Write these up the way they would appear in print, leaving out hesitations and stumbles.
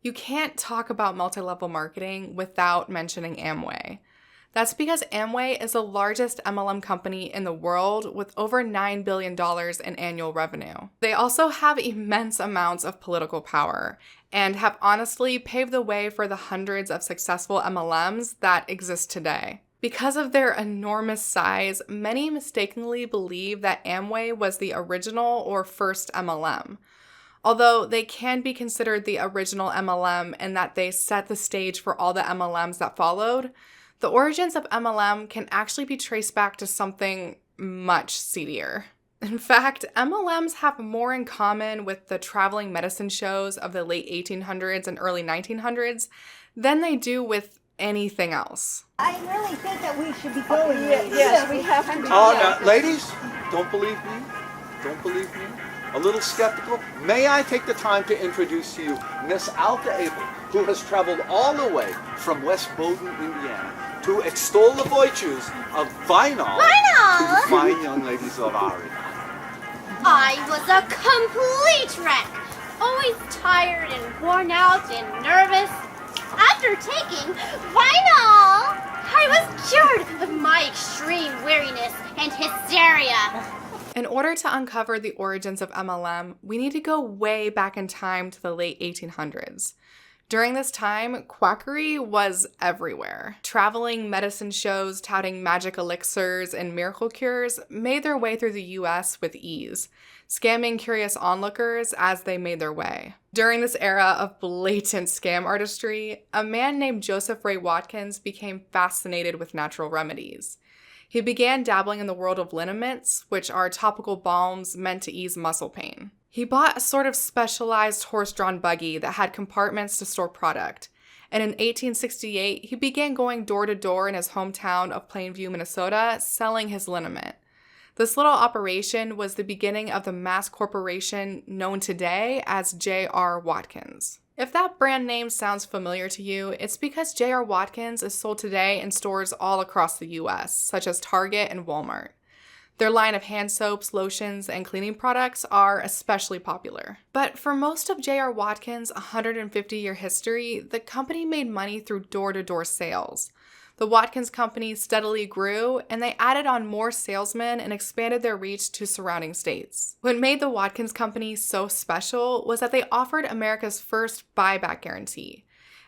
You can't talk about multi-level marketing without mentioning Amway. That's because Amway is the largest MLM company in the world with over $9 billion in annual revenue. They also have immense amounts of political power and have honestly paved the way for the hundreds of successful MLMs that exist today. Because of their enormous size, many mistakenly believe that Amway was the original or first MLM. Although they can be considered the original MLM in that they set the stage for all the MLMs that followed, the origins of MLM can actually be traced back to something much seedier. In fact, MLMs have more in common with the traveling medicine shows of the late 1800s and early 1900s than they do with anything else. I really think that we should be going. Yes, we have to be. Now, ladies, don't believe me? Don't believe me? A little skeptical? May I take the time to introduce to you Miss Alta Abel, who has traveled all the way from West Bowdoin, Indiana, to extol the virtues of vinyl to the fine young ladies of our age. I was a complete wreck, always tired and worn out and nervous. After taking vinyl, I was cured of my extreme weariness and hysteria. In order to uncover the origins of MLM, we need to go way back in time to the late 1800s. During this time, quackery was everywhere. Traveling medicine shows touting magic elixirs and miracle cures made their way through the US with ease, scamming curious onlookers as they made their way. During this era of blatant scam artistry, a man named Joseph Ray Watkins became fascinated with natural remedies. He began dabbling in the world of liniments, which are topical balms meant to ease muscle pain. He bought a sort of specialized horse-drawn buggy that had compartments to store product, and in 1868, he began going door to door in his hometown of Plainview, Minnesota, selling his liniment. This little operation was the beginning of the mass corporation known today as J.R. Watkins. If that brand name sounds familiar to you, it's because J.R. Watkins is sold today in stores all across the U.S., such as Target and Walmart. Their line of hand soaps, lotions, and cleaning products are especially popular. But for most of J.R. Watkins' 150-year history, the company made money through door-to-door sales. The Watkins Company steadily grew, and they added on more salesmen and expanded their reach to surrounding states. What made the Watkins Company so special was that they offered America's first buyback guarantee.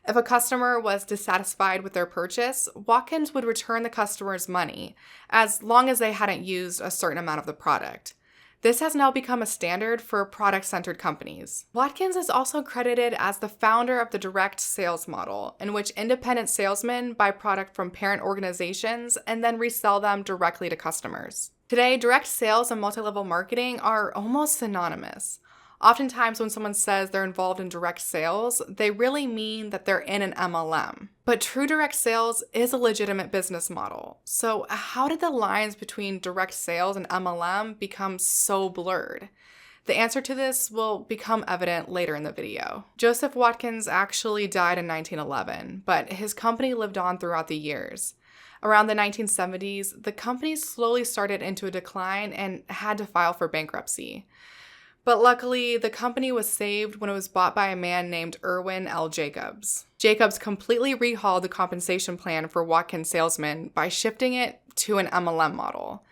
If a customer was dissatisfied with their purchase, Watkins would return the customer's money, as long as they hadn't used a certain amount of the product. This has now become a standard for product-centered companies. Watkins is also credited as the founder of the direct sales model, in which independent salesmen buy product from parent organizations and then resell them directly to customers. Today, direct sales and multi-level marketing are almost synonymous. Oftentimes when someone says they're involved in direct sales, they really mean that they're in an MLM. But true direct sales is a legitimate business model. So how did the lines between direct sales and MLM become so blurred? The answer to this will become evident later in the video. Joseph Watkins actually died in 1911, but his company lived on throughout the years. Around the 1970s, the company slowly started into a decline and had to file for bankruptcy. But luckily, the company was saved when it was bought by a man named Irwin L. Jacobs. Jacobs completely rehauled the compensation plan for Watkins salesmen by shifting it to an MLM model.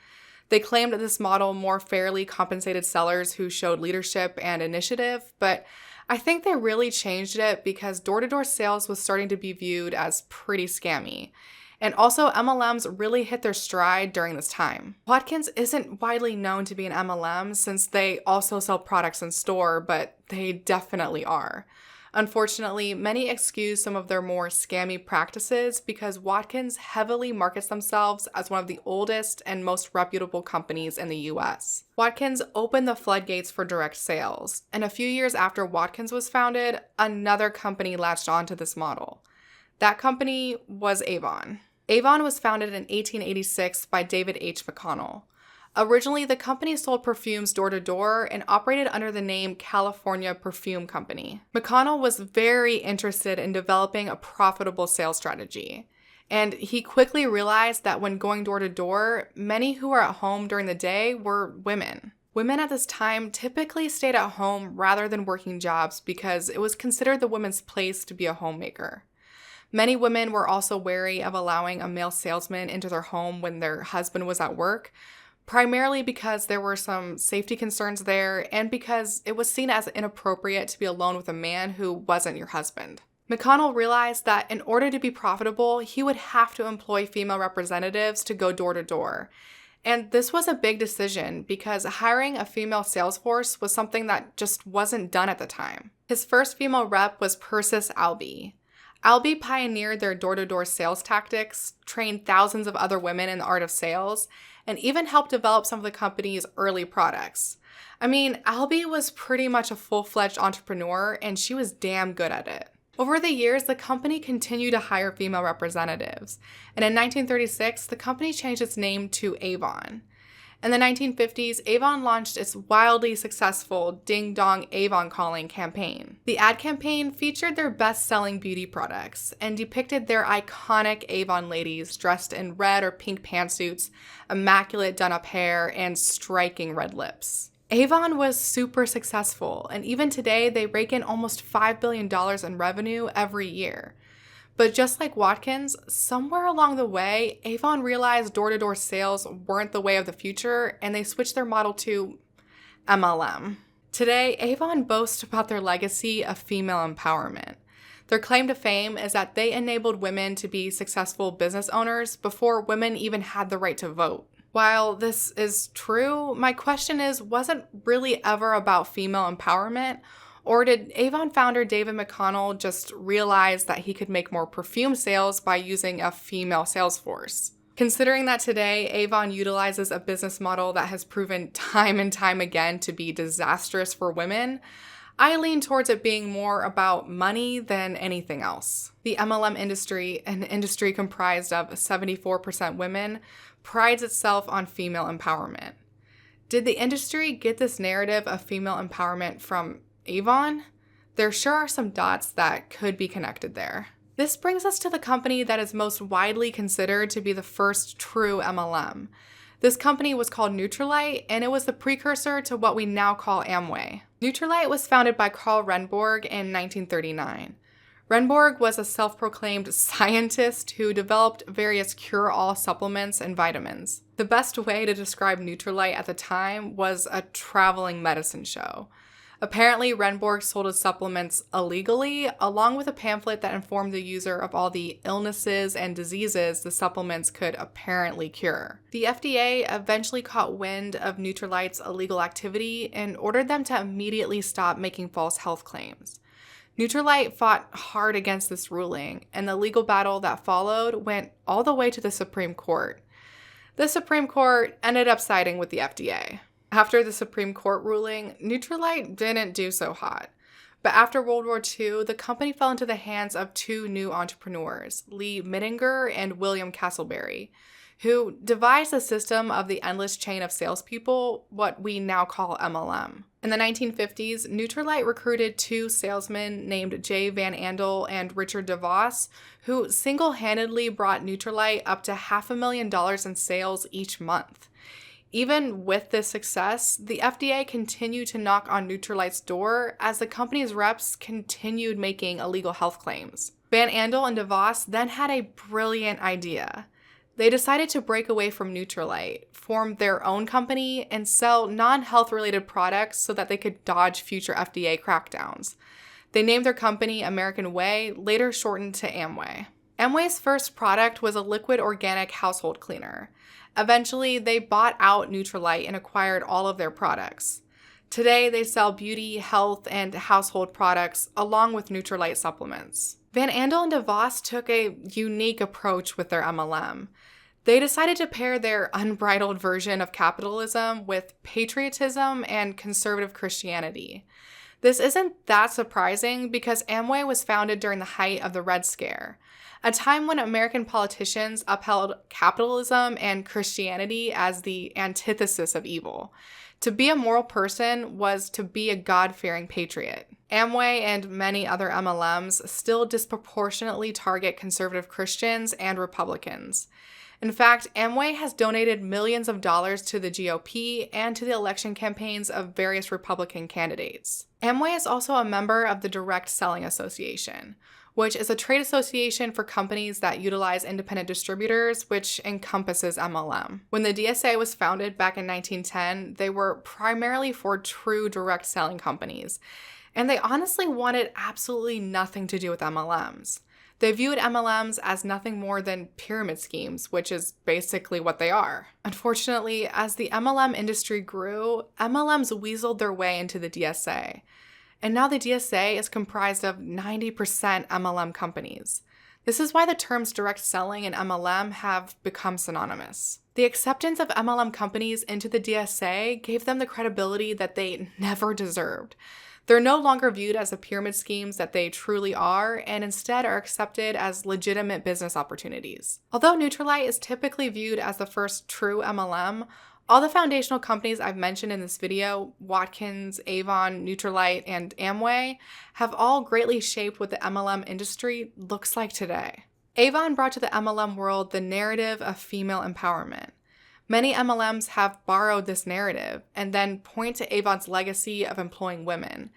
They claimed that this model more fairly compensated sellers who showed leadership and initiative, but I think they really changed it because door-to-door sales was starting to be viewed as pretty scammy. And also, MLMs really hit their stride during this time. Watkins isn't widely known to be an MLM since they also sell products in store, but they definitely are. Unfortunately, many excuse some of their more scammy practices because Watkins heavily markets themselves as one of the oldest and most reputable companies in the US. Watkins opened the floodgates for direct sales, and a few years after Watkins was founded, another company latched onto this model. That company was Avon. Avon was founded in 1886 by David H. McConnell. Originally, the company sold perfumes door-to-door and operated under the name California Perfume Company. McConnell was very interested in developing a profitable sales strategy, and he quickly realized that when going door-to-door, many who were at home during the day were women. Women at this time typically stayed at home rather than working jobs because it was considered the woman's place to be a homemaker. Many women were also wary of allowing a male salesman into their home when their husband was at work, primarily because there were some safety concerns there and because it was seen as inappropriate to be alone with a man who wasn't your husband. McConnell realized that in order to be profitable, he would have to employ female representatives to go door to door. And this was a big decision because hiring a female sales force was something that just wasn't done at the time. His first female rep was Persis Albee. Albee pioneered their door-to-door sales tactics, trained thousands of other women in the art of sales, and even helped develop some of the company's early products. I mean, Albee was pretty much a full-fledged entrepreneur, and she was damn good at it. Over the years, the company continued to hire female representatives, and in 1936, the company changed its name to Avon. In the 1950s, Avon launched its wildly successful Ding Dong Avon Calling campaign. The ad campaign featured their best-selling beauty products and depicted their iconic Avon ladies dressed in red or pink pantsuits, immaculate done-up hair, and striking red lips. Avon was super successful, and even today, they rake in almost $5 billion in revenue every year. But just like Watkins, somewhere along the way, Avon realized door-to-door sales weren't the way of the future, and they switched their model to MLM. Today, Avon boasts about their legacy of female empowerment. Their claim to fame is that they enabled women to be successful business owners before women even had the right to vote. While this is true, my question is, was it really ever about female empowerment? Or did Avon founder David McConnell just realize that he could make more perfume sales by using a female sales force? Considering that today, Avon utilizes a business model that has proven time and time again to be disastrous for women, I lean towards it being more about money than anything else. The MLM industry, an industry comprised of 74% women, prides itself on female empowerment. Did the industry get this narrative of female empowerment from Avon? There sure are some dots that could be connected there. This brings us to the company that is most widely considered to be the first true MLM. This company was called Nutrilite, and it was the precursor to what we now call Amway. Nutrilite was founded by Carl Renborg in 1939. Renborg was a self-proclaimed scientist who developed various cure-all supplements and vitamins. The best way to describe Nutrilite at the time was a traveling medicine show. Apparently, Renborg sold his supplements illegally, along with a pamphlet that informed the user of all the illnesses and diseases the supplements could apparently cure. The FDA eventually caught wind of Nutrilite's illegal activity and ordered them to immediately stop making false health claims. Nutrilite fought hard against this ruling, and the legal battle that followed went all the way to the Supreme Court. The Supreme Court ended up siding with the FDA. After the Supreme Court ruling, Nutrilite didn't do so hot. But after World War II, the company fell into the hands of two new entrepreneurs, Lee Mittinger and William Castleberry, who devised the system of the endless chain of salespeople, what we now call MLM. In the 1950s, Nutrilite recruited two salesmen named J. Van Andel and Richard Devos, who single-handedly brought Nutrilite up to $500,000 in sales each month. Even with this success, the FDA continued to knock on Nutrilite's door as the company's reps continued making illegal health claims. Van Andel and DeVos then had a brilliant idea. They decided to break away from Nutrilite, form their own company, and sell non-health related products so that they could dodge future FDA crackdowns. They named their company American Way, later shortened to Amway. Amway's first product was a liquid organic household cleaner. Eventually, they bought out Nutrilite and acquired all of their products. Today, they sell beauty, health, and household products along with Nutrilite supplements. Van Andel and DeVos took a unique approach with their MLM. They decided to pair their unbridled version of capitalism with patriotism and conservative Christianity. This isn't that surprising because Amway was founded during the height of the Red Scare, a time when American politicians upheld capitalism and Christianity as the antithesis of evil. To be a moral person was to be a God-fearing patriot. Amway and many other MLMs still disproportionately target conservative Christians and Republicans. In fact, Amway has donated millions of dollars to the GOP and to the election campaigns of various Republican candidates. Amway is also a member of the Direct Selling Association, which is a trade association for companies that utilize independent distributors, which encompasses MLM. When the DSA was founded back in 1910, they were primarily for true direct selling companies, and they honestly wanted absolutely nothing to do with MLMs. They viewed MLMs as nothing more than pyramid schemes, which is basically what they are. Unfortunately, as the MLM industry grew, MLMs weaseled their way into the DSA. And now the DSA is comprised of 90% MLM companies. This is why the terms direct selling and MLM have become synonymous. The acceptance of MLM companies into the DSA gave them the credibility that they never deserved. They're no longer viewed as the pyramid schemes that they truly are, and instead are accepted as legitimate business opportunities. Although Nutrilite is typically viewed as the first true MLM, all the foundational companies I've mentioned in this video, Watkins, Avon, Nutrilite, and Amway, have all greatly shaped what the MLM industry looks like today. Avon brought to the MLM world the narrative of female empowerment. Many MLMs have borrowed this narrative and then point to Avon's legacy of employing women,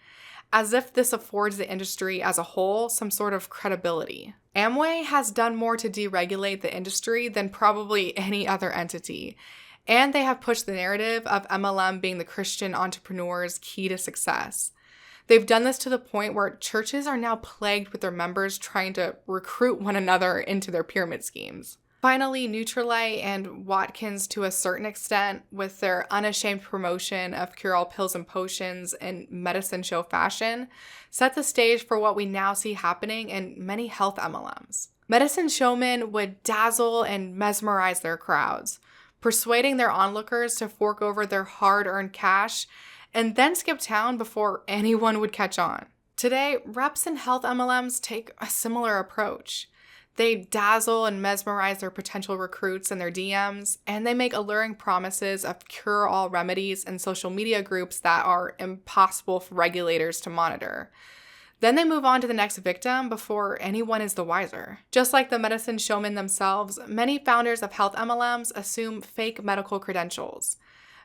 as if this affords the industry as a whole some sort of credibility. Amway has done more to deregulate the industry than probably any other entity, and they have pushed the narrative of MLM being the Christian entrepreneur's key to success. They've done this to the point where churches are now plagued with their members trying to recruit one another into their pyramid schemes. Finally, Nutrilite and Watkins, to a certain extent, with their unashamed promotion of cure-all pills and potions in medicine show fashion, set the stage for what we now see happening in many health MLMs. Medicine showmen would dazzle and mesmerize their crowds, persuading their onlookers to fork over their hard-earned cash and then skip town before anyone would catch on. Today, reps in health MLMs take a similar approach. They dazzle and mesmerize their potential recruits in their DMs, and they make alluring promises of cure-all remedies in social media groups that are impossible for regulators to monitor. Then they move on to the next victim before anyone is the wiser. Just like the medicine showmen themselves, many founders of health MLMs assume fake medical credentials.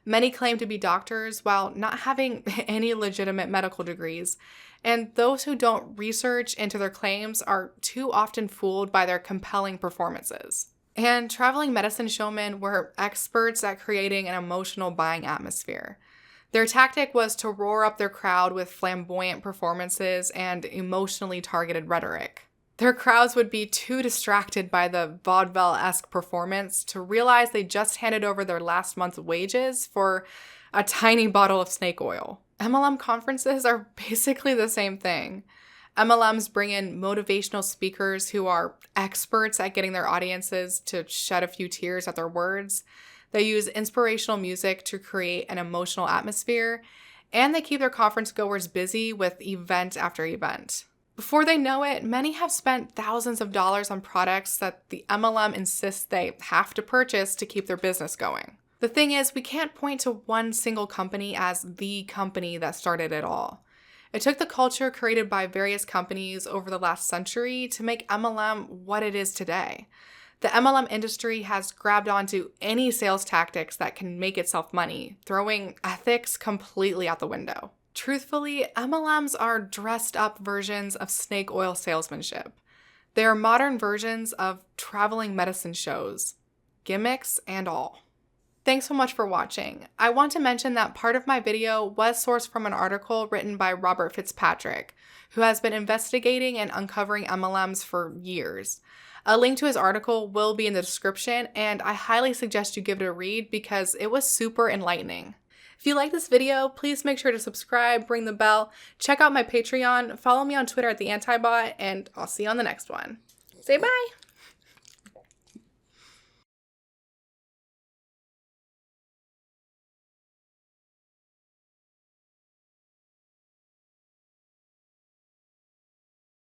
Many claim to be doctors while not having any legitimate medical degrees, and those who don't research into their claims are too often fooled by their compelling performances. And traveling medicine showmen were experts at creating an emotional buying atmosphere. Their tactic was to roar up their crowd with flamboyant performances and emotionally targeted rhetoric. Their crowds would be too distracted by the vaudeville-esque performance to realize they just handed over their last month's wages for a tiny bottle of snake oil. MLM conferences are basically the same thing. MLMs bring in motivational speakers who are experts at getting their audiences to shed a few tears at their words. They use inspirational music to create an emotional atmosphere, and they keep their conference goers busy with event after event. Before they know it, many have spent thousands of dollars on products that the MLM insists they have to purchase to keep their business going. The thing is, we can't point to one single company as the company that started it all. It took the culture created by various companies over the last century to make MLM what it is today. The MLM industry has grabbed onto any sales tactics that can make itself money, throwing ethics completely out the window. Truthfully, MLMs are dressed up versions of snake oil salesmanship. They are modern versions of traveling medicine shows, gimmicks and all. Thanks so much for watching. I want to mention that part of my video was sourced from an article written by Robert Fitzpatrick, who has been investigating and uncovering MLMs for years. A link to his article will be in the description, and I highly suggest you give it a read because it was super enlightening. If you like this video, please make sure to subscribe, ring the bell, check out my Patreon, follow me on Twitter at the Antibot, and I'll see you on the next one. Say bye!